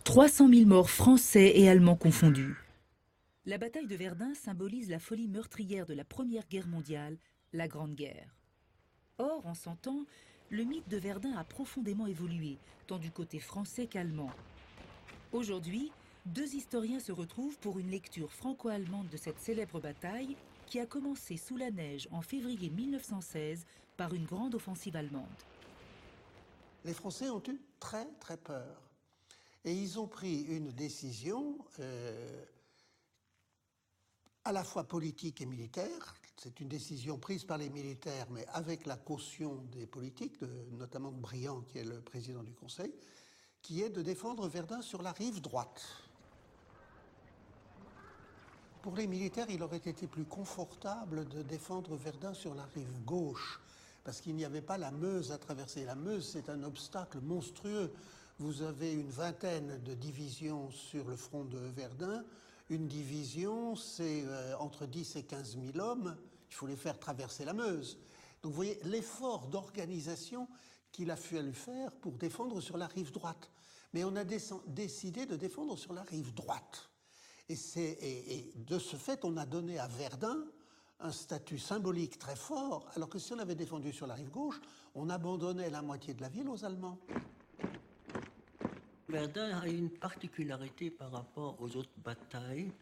300 000 morts français et allemands confondus. La bataille de Verdun symbolise la folie meurtrière de la Première Guerre mondiale, la Grande Guerre. Or, en 100 ans, le mythe de Verdun a profondément évolué, tant du côté français qu'allemand. Aujourd'hui, deux historiens se retrouvent pour une lecture franco-allemande de cette célèbre bataille qui a commencé sous la neige en février 1916 par une grande offensive allemande. Les Français ont eu très très peur. Et ils ont pris une décision à la fois politique et militaire. C'est une décision prise par les militaires, mais avec la caution des politiques, notamment de Briand, qui est le président du Conseil, qui est de défendre Verdun sur la rive droite. Pour les militaires, il aurait été plus confortable de défendre Verdun sur la rive gauche, parce qu'il n'y avait pas la Meuse à traverser. La Meuse, c'est un obstacle monstrueux. Vous avez une vingtaine de divisions sur le front de Verdun. Une division, c'est entre 10 et 15 000 hommes. Il faut les faire traverser la Meuse. Donc vous voyez l'effort d'organisation qu'il a fallu faire pour défendre sur la rive droite. Mais on a décidé de défendre sur la rive droite. Et de ce fait, on a donné à Verdun un statut symbolique très fort, alors que si on avait défendu sur la rive gauche, on abandonnait la moitié de la ville aux Allemands. Verdun a une particularité par rapport aux autres batailles,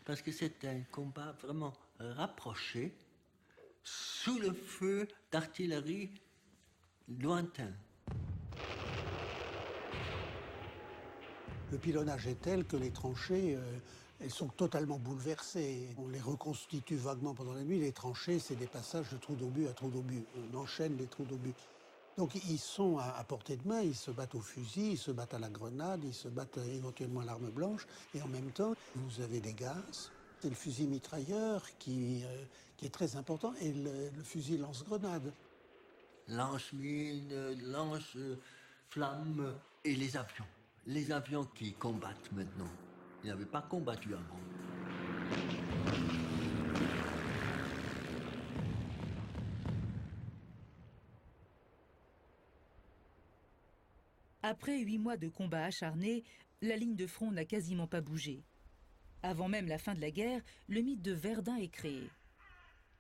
parce que c'est un combat vraiment rapproché, sous le feu d'artillerie lointain. Le pilonnage est tel que les tranchées, elles sont totalement bouleversées. On les reconstitue vaguement pendant la nuit. Les tranchées, c'est des passages de trou d'obus à trou d'obus. On enchaîne les trous d'obus. Donc ils sont à portée de main, ils se battent au fusil, ils se battent à la grenade, ils se battent éventuellement à l'arme blanche. Et en même temps, vous avez des gaz. C'est le fusil mitrailleur qui est très important et le fusil lance-grenade. Lance-mine, lance-flamme et les avions. Les avions qui combattent maintenant. Ils n'avaient pas combattu avant. Après 8 mois de combats acharnés, la ligne de front n'a quasiment pas bougé. Avant même la fin de la guerre, le mythe de Verdun est créé.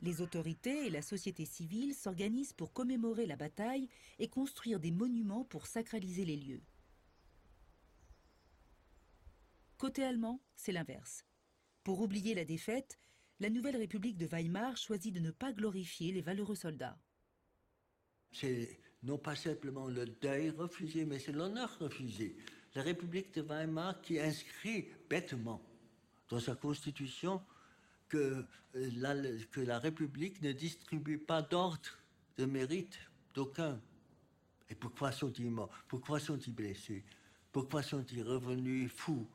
Les autorités et la société civile s'organisent pour commémorer la bataille et construire des monuments pour sacraliser les lieux. Côté allemand, c'est l'inverse. Pour oublier la défaite, la nouvelle République de Weimar choisit de ne pas glorifier les valeureux soldats. C'est non pas simplement le deuil refusé, mais c'est l'honneur refusé. La République de Weimar qui inscrit bêtement dans sa constitution que la République ne distribue pas d'ordre de mérite d'aucun. Et pourquoi sont-ils morts? Pourquoi sont-ils blessés? Pourquoi sont-ils revenus fous?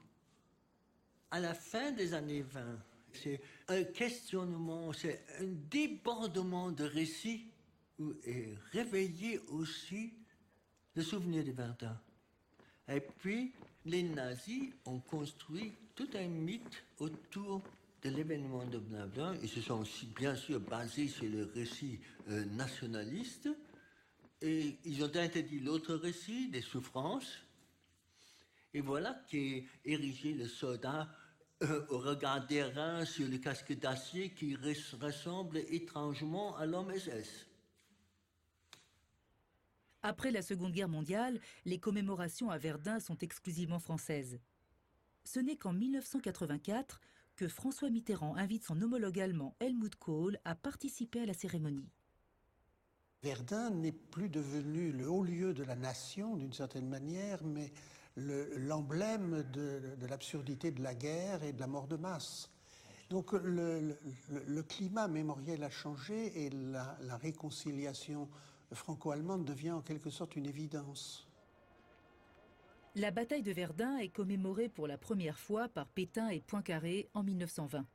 À la fin des années 20, c'est un questionnement, c'est un débordement de récits et réveiller aussi le souvenir de Verdun. Et puis, les nazis ont construit tout un mythe autour de l'événement de Verdun. Ils se sont aussi, bien sûr, basés sur le récit nationaliste. Et ils ont interdit l'autre récit, des souffrances. Et voilà qu'est érigé le soldat au regard d'airain sur le casque d'acier qui ressemble étrangement à l'homme SS. Après la Seconde Guerre mondiale, les commémorations à Verdun sont exclusivement françaises. Ce n'est qu'en 1984 que François Mitterrand invite son homologue allemand Helmut Kohl à participer à la cérémonie. Verdun n'est plus devenu le haut lieu de la nation d'une certaine manière, mais l'emblème de l'absurdité de la guerre et de la mort de masse. Donc le climat mémoriel a changé et la réconciliation franco-allemande devient en quelque sorte une évidence. La bataille de Verdun est commémorée pour la première fois par Pétain et Poincaré en 1920.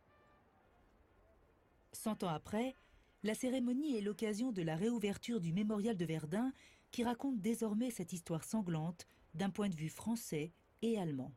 100 ans après, la cérémonie est l'occasion de la réouverture du mémorial de Verdun qui raconte désormais cette histoire sanglante d'un point de vue français et allemand.